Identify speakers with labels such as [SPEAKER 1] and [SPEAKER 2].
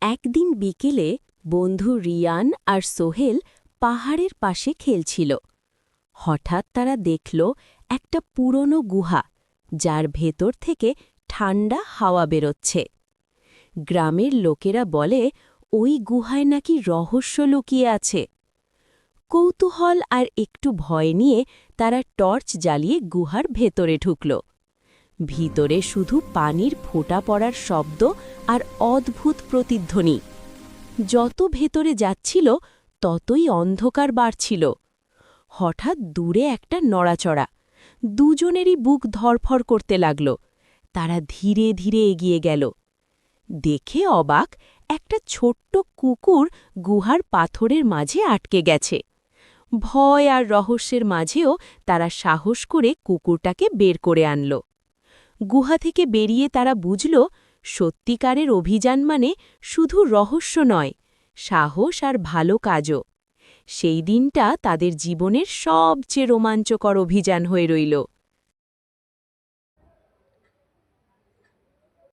[SPEAKER 1] একদিন বিকেলে বন্ধু রিয়ান আর সোহেল পাহাড়ের পাশে খেলছিল। হঠাৎ তারা দেখল একটা পুরনো গুহা, যার ভেতর থেকে ঠান্ডা হাওয়া বেরোচ্ছে। গ্রামের লোকেরা বলে ওই গুহায় নাকি রহস্য লুকিয়ে আছে। কৌতূহল আর একটু ভয় নিয়ে তারা টর্চ জ্বালিয়ে গুহার ভেতরে ঢুকল। ভিতরে শুধু পানির ফোঁটা পড়ার শব্দ আর অদ্ভুত প্রতিধ্বনি। যত ভেতরে যাচ্ছিল ততই অন্ধকার বাড়ছিল। হঠাৎ দূরে একটা নড়াচড়া, দুজনেরই বুক ধড়ফড় করতে লাগল। তারা ধীরে ধীরে এগিয়ে গেল। দেখে অবাক, একটা ছোট্ট কুকুর গুহার পাথরের মাঝে আটকে গেছে। ভয় আর রহস্যের মাঝেও তারা সাহস করে কুকুরটাকে বের করে আনল। গুহা থেকে বেরিয়ে তারা বুঝল, সত্যিকারের অভিযান মানে শুধু রহস্য নয়, সাহস আর ভালো কাজও। সেই দিনটা তাদের জীবনের সবচেয়ে রোমাঞ্চকর অভিযান হয়ে রইল।